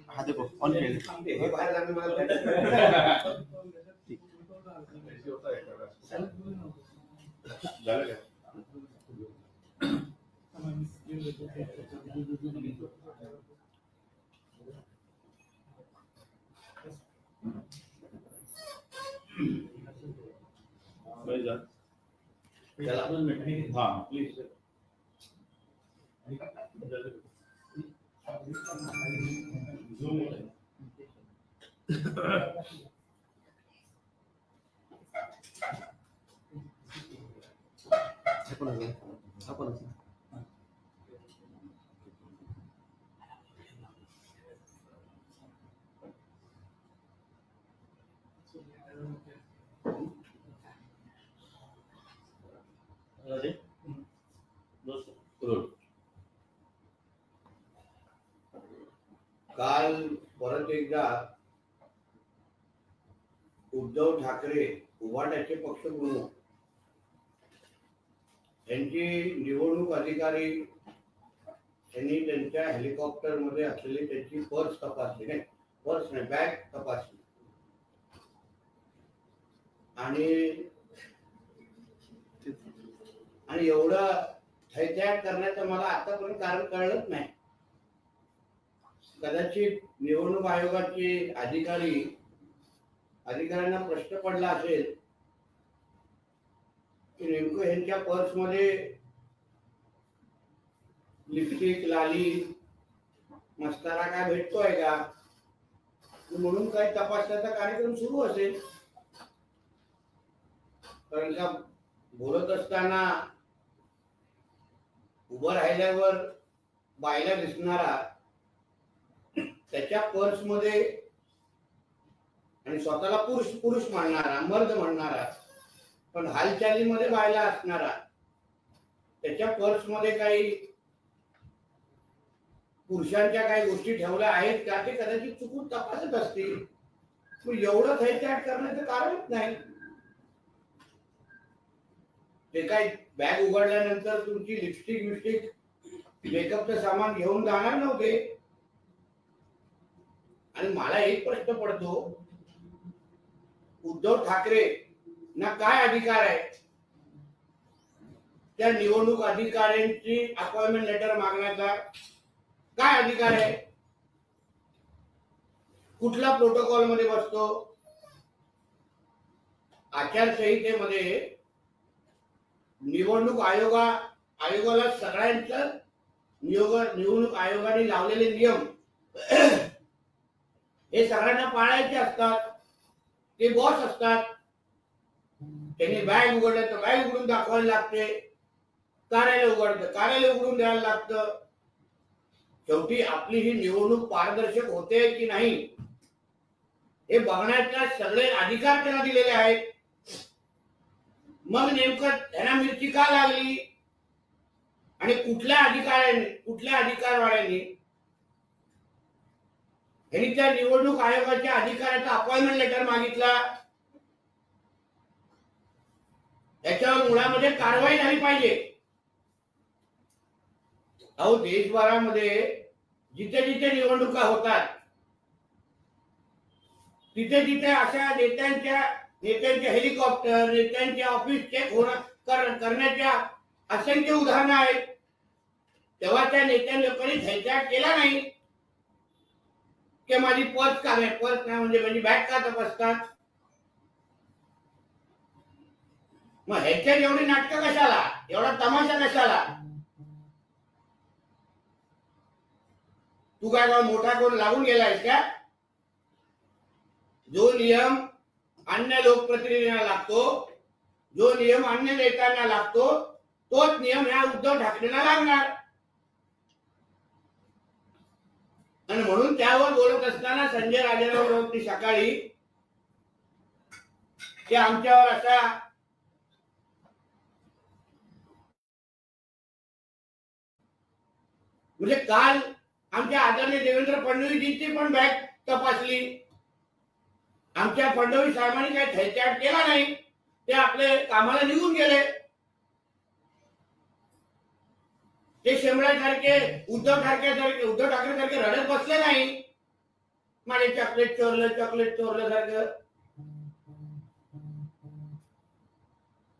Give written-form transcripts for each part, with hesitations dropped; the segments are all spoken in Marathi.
हा देखो ऑन केले हाँ प्लीज काल परत एकदा उद्धव ठाकरे उभाटाचे पक्षप्रमुख यांची निवडणूक अधिकारी यांनी त्यांच्या हेलिकॉप्टर मध्ये असलेली त्यांची पर्स तपासली नाही, पर्स नाही बॅग तपासली आणि एवढं थैत्याग करण्याचं मला आतापर्यंत कारण कळलंच नाही. कदाचित निवडणूक आयोगाचे अधिकाऱ्यांना प्रश्न पडला असेल की नेमकं ह्यांच्या पर्स मध्ये लिपस्टिक, लाली, मस्कारा काय भेटतोय का, म्हणून काही तपासण्याचा कार्यक्रम सुरू असेल. कारण का बोलत असताना उभं राहिल्यावर बायला दिसणारा त्याच्या पर्स मध्ये आणि स्वतःला पुरुष म्हणणारा, मर्द म्हणणारा, पण हालचालीमध्ये बायला असणारा त्याच्या पर्स मध्ये काही पुरुषांच्या काही गोष्टी ठेवल्या आहेत का ते कदाचित चुकून तपासत असतील. एवढं थैत्याग करण्याचं कारणच नाही. ते काय बॅग उघडल्यानंतर तुमची लिपस्टिक मेकअपचं सामान घेऊन जाणार नव्हते. आणि मला एक प्रश्न पडतो, उद्धव ठाकरे ना काय अधिकार आहे त्या निवडणूक अधिकाऱ्यांची अपॉइंटमेंट लेटर मागण्याचा? काय अधिकार आहे? कुठला प्रोटोकॉल मध्ये बसतो? आचारसंहितेमध्ये निवडणूक आयोगाला सगळ्यांचं निवडणूक आयोगाने लावलेले नियम हे सगळ्यांना पाळायचे असतात. ते बॉस असतात, त्यांनी बॅग उघडलं तर बॅग उघडून दाखवायला लागते, कार्यालय उघडून द्यायला लागतं. शेवटी आपली ही निवडणूक पारदर्शक होते की नाही हे बघण्याचा सगळे अधिकार त्यांना दिलेले आहेत. मग नेमकं त्यांना मिरची का लागली आणि कुठल्या अधिकारवाल्यांनी यांनी त्या निवडणूक आयोगाच्या अधिकाऱ्याचा अपॉइंटमेंट लेटर मागितला? याच्यावर मुळामध्ये कारवाई झाली पाहिजे. अहो, देशभरामध्ये जिथे जिथे निवडणुका होतात तिथे तिथे अशा नेत्यांच्या हेलिकॉप्टर, नेत्यांच्या ऑफिस चेक करण्याच्या असंख्य उदाहरणं आहेत. तेव्हा त्या नेत्यांनी कधी थैत्याग केला नाही की माझी पर्स नाही म्हणजे माझी बॅग का तपासतात? मग ह्याच्यात एवढी नाटकं कशाला, एवढा तमाशा कशाला? तू काय मोठा कोण लागून गेलायस का? जो नियम अन्य लोकप्रतिनिधींना लागतो, जो नियम अन्य नेत्यांना लागतो, तोच नियम ह्या उद्धव ठाकरेंना लागणार. आणि म्हणून त्यावर बोलत असताना संजय राजेराव सकाळी की आमच्यावर असा म्हणजे काल आमच्या आदरणीय देवेंद्र फडणवीसजींची पण बॅग तपासली. आमच्या फडणवीस साहेबांनी काही थैत्याट केला नाही, ते आपले कामाला निघून गेले. ते शेमळ्यासारखे उद्धव ठाकरे सारखे रडत बसले नाही, माझे चॉकलेट चोरलं सारखं.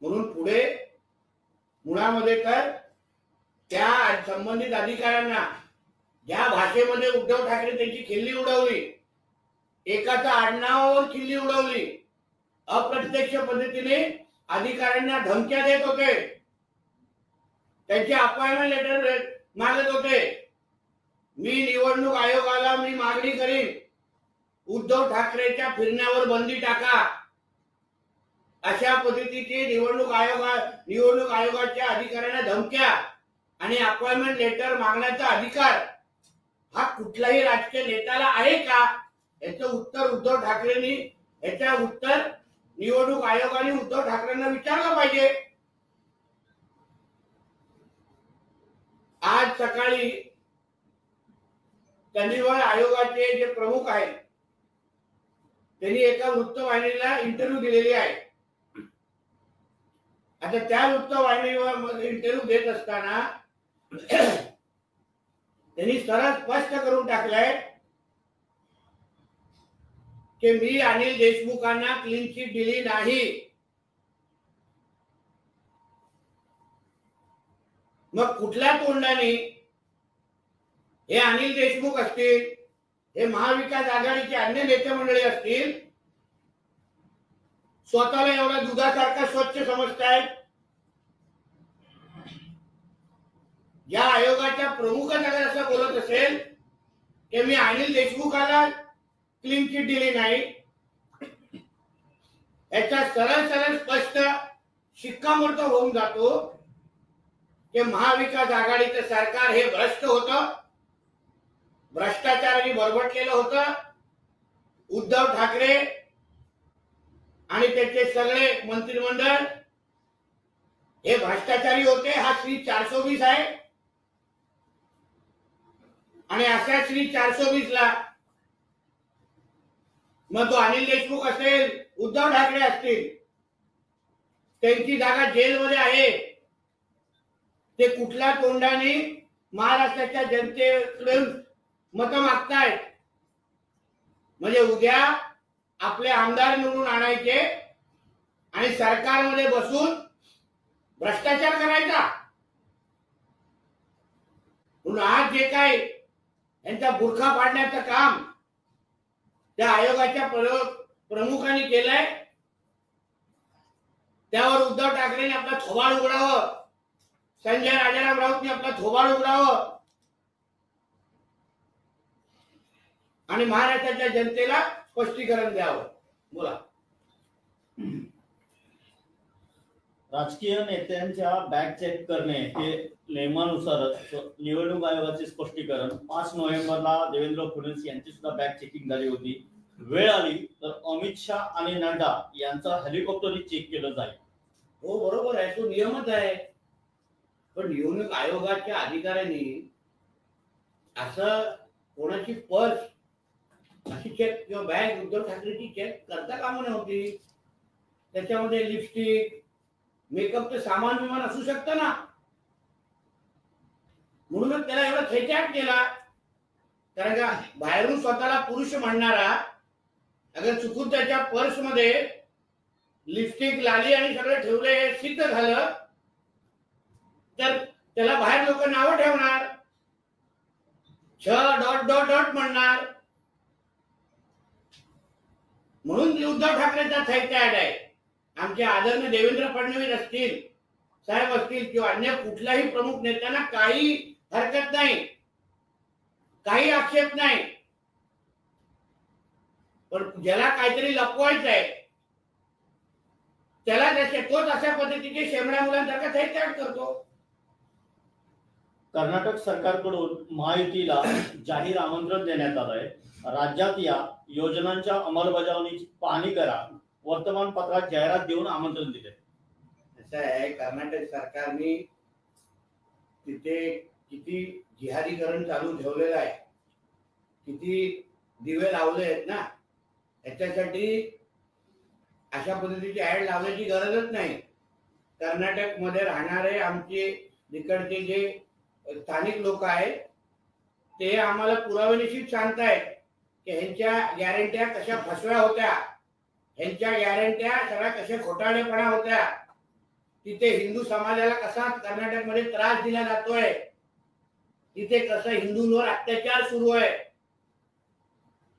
म्हणून पुढे मुळामध्ये तर त्या संबंधित अधिकाऱ्यांना ज्या भाषेमध्ये उद्धव ठाकरे त्यांची खिल्ली उडवली, एकाचा आडनावावर खिल्ली उडवली, अप्रत्यक्ष पद्धतीने अधिकाऱ्यांना धमक्या देत होते, त्यांचे अपॉइंटमेंट लेटर मागत होते. मी निवडणूक आयोगाला मागणी करीन, उद्धव ठाकरेच्या फिरण्यावर बंदी टाका. अशा पद्धतीचे निवडणूक आयोगाच्या अधिकाऱ्यांना धमक्या आणि अपॉइंटमेंट लेटर मागण्याचा अधिकार हा कुठल्याही राजकीय नेत्याला आहे का, याचं उत्तर उद्धव ठाकरेंनी निवडणूक आयोगाने उद्धव ठाकरेंना विचारलं पाहिजे. आज सकाळी निवड आयोगाचे जे प्रमुख आहेत त्यांनी एका वृत्तवाहिनीला इंटरव्ह्यू दिलेली आहे. आता त्या वृत्तवाहिनीवर इंटरव्ह्यू देत असताना त्यांनी सरळ स्पष्ट करून टाकलंय की मी अनिल देशमुखांना क्लीन चिट दिली नाही. मग कुठल्या तोंडाने हे अनिल देशमुख असतील, हे महाविकास आघाडीचे अन्य नेते मंडळी असतील, स्वतःला एवढा दुधासारखा स्वच्छ समजतायत? या आयोगाच्या प्रमुखात अगर असं बोलत असेल की मी अनिल देशमुखाला क्लीन चिट दिली नाही, याचा सरळ स्पष्ट शिक्कामोर्तब होऊन जातो की महाविकास आघाडीचं सरकार हे भ्रष्ट होतं, भ्रष्टाचाराने बरबटलेलं होतं. उद्धव ठाकरे आणि त्याचे सगळे मंत्रिमंडळ हे भ्रष्टाचारी होते. हा श्री 420 आहे आणि अशा श्री 420 ला मग तो अनिल देशमुख असेल, उद्धव ठाकरे असतील, त्यांची जागा जेलमध्ये आहे. ते कुठल्या तोंडाने महाराष्ट्राच्या जनतेकडे मत मागतायत? म्हणजे उद्या आपले आमदार निवडून आणायचे आणि सरकारमध्ये बसून भ्रष्टाचार करायचा. म्हणून आज जे काय यांचा बुरखा पाडण्याचं काम त्या आयोगाच्या प्रमुखांनी केलंय, त्यावर उद्धव ठाकरेंनी आपला थोबाड उघडावं, संजय राजाराम राऊतने आपला थोबाड उघडावं आणि महाराष्ट्राच्या जनतेला स्पष्टीकरण द्यावं. बोला. राजकीय नेत्यांच्या बॅग चेक करणे हे नियमानुसारच निवडणूक आयोगाचे स्पष्टीकरण. 5 नोव्हेंबरला देवेंद्र फडणवीस यांची सुद्धा बॅग चेकिंग झाली होती. वेळ आली तर अमित शहा आणि नड्डा यांचा हेलिकॉप्टरही चेक केलं जाईल. हो, बरोबर आहे, तो नियमच आहे. पण निवडणूक आयोगाच्या अधिकाऱ्यांनी असं कोणाची पर्स अशी चेक किंवा बॅग उद्धव ठाकरेची चेक करता कामा नव्हती. त्याच्यामध्ये लिपस्टिक, मेकअपचं सामान विमान असू शकतं ना, म्हणूनच त्याला एवढा थैत्याट केला. कारण का बाहेरून स्वतःला पुरुष म्हणणारा अगर चुकून त्याच्या पर्स मध्ये लिपस्टिक, लाली आणि सगळं ठेवले हे सिद्ध झालं तर त्याला बाहेर लोक नावं ठेवणार, ..... म्हणणार. म्हणून उद्धव ठाकरेचा थैत्याट आहे. आमचे आदरणीय देवेंद्र फडणवीस असतील, साहेब असतील किंवा अन्य कुठल्याही प्रमुख नेत्यांना काही हरकत नाही, काही आक्षेप नाही. पण ज्याला काहीतरी लपवायचं आहे त्याला तोच अशा पद्धतीचे शेमड्या मुलांसारखा थैत्याट करतो. कर्नाटक सरकारकडून महायुतीला जाहीर आमंत्रण देण्यात आलंय. राज्यात या योजनांच्या अंमलबजावणीची पाहणी करा, वर्तमानपत्रात जाहिरात देऊन आमंत्रण दिले. असं आहे, कर्नाटक सरकारने तिथे किती जिहादीकरण चालू ठेवलेलं आहे. किती दिवे लावले आहेत ना, याच्यासाठी अशा पद्धतीची ऍड लावण्याची गरजच नाही. कर्नाटक मध्ये राहणारे आमचे तिकडचे जे स्थानिक लोक आहेत ते आम्हाला पुराव्यानिशी सांगतायत की ह्यांच्या गॅरंट्या कशा फसव्या होत्या, ह्यांच्या गॅरंट्या सगळ्या कशा घोटाळेपणा होत्या, तिथे हिंदू समाजाला कसा कर्नाटकमध्ये त्रास दिला जातोय, तिथे कसं हिंदूंवर अत्याचार सुरू आहे.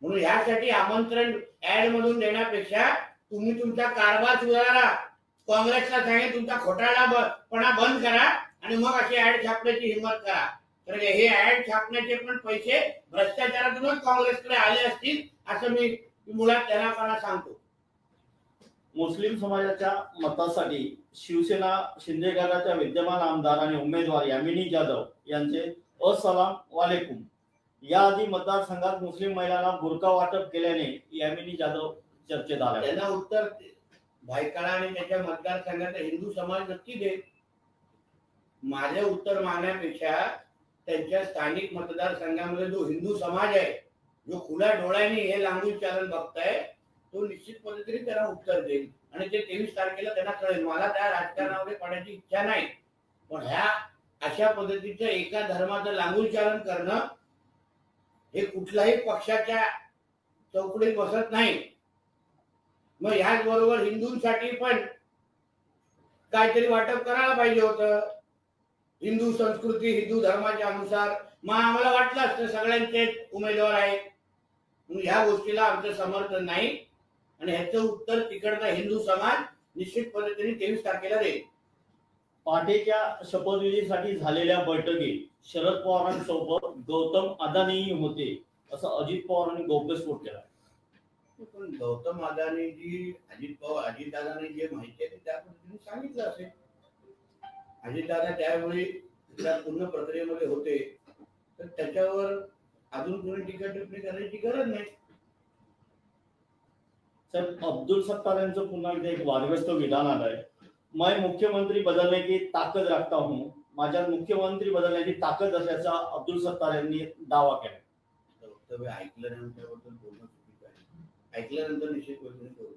म्हणून यासाठी आमंत्रण ऍड मधून देण्यापेक्षा तुम्ही तुमचा कारभार सुधारा, काँग्रेसला सांगेल तुमचा घोटाळापणा बंद करा आणि मग अशी ऍड छापण्याची हिंमत करा. तर हे ऍड छापण्याचे पण पैसे भ्रष्टाचारातूनच काँग्रेसकडे आले असतील असं मी मुळात त्यांना सांगतो. मुस्लिम समाजाच्या मतासाठी शिवसेना शिंदे गटाच्या विद्यमान आमदार आणि उमेदवार यामिनी जाधव यांचे अस्सलाम वालेकुम याआधी मतदारसंघात मुस्लिम महिलांना बुरका वाटप केल्याने यामिनी जाधव चर्चेत आले. त्यांना उत्तर भायखळा आणि त्याच्या मतदारसंघाचा हिंदू समाज नक्की देईल. माझे उत्तर मागण्यापेक्षा त्यांच्या स्थानिक मतदारसंघामध्ये जो हिंदू समाज आहे, जो खुल्या डोळ्यांनी हे लांबून चालन बघताय, तो निश्चित पद्धतीने त्यांना उत्तर देईल आणि ते 23 तारखेला त्यांना कळेल. मला त्या राजकारणामध्ये पडण्याची इच्छा नाही, पण ह्या अशा पद्धतीचं एका धर्माचं लांबून चालन करणं हे कुठल्याही पक्षाच्या चौकटीत बसत नाही. मग ह्याच बरोबर हिंदूंसाठी पण काहीतरी वाटप करायला पाहिजे होतं, हिंदू संस्कृती हिंदू धर्माच्या अनुसार. मग आम्हाला वाटलं असतं सगळ्यांचे उमेदवार आहेत, म्हणून ह्या गोष्टीला आमचं समर्थन नाही आणि ह्याचं उत्तर तिकडचा हिंदू समाज निश्चित पद्धतीने 23 तारखेला देईल. पाटेच्या शपथविधीसाठी झालेल्या बैठकीत शरद पवारांसोबत गौतम अदानीही होते असं अजित पवारांनी गौप्यस्फोट केला. पण गौतम अदानीजी अजितदादांनी जे माहिती आहे त्या पद्धतीने सांगितलं असेल. अजितदादा त्यावेळी त्या पूर्ण प्रक्रियेमध्ये होते, तर त्याच्यावर अजून कोणी टीका टिप्पणी करण्याची गरज नाही. साहेब, अब्दुल सत्तार यांचं पुन्हा एकदा एक वादग्रस्त विधान आलंय. मैं मुख्यमंत्री बदलने की ताकद रखता हूं, माझ्यात मुख्यमंत्री बदलण्याची ताकद असल्याचा अब्दुल सत्तार यांनी दावा केला. वक्तव्य ऐकल्यानंतर बोलणं चुकीचं आहे. ऐकल्यानंतर निश्चित पद्धतीने करू.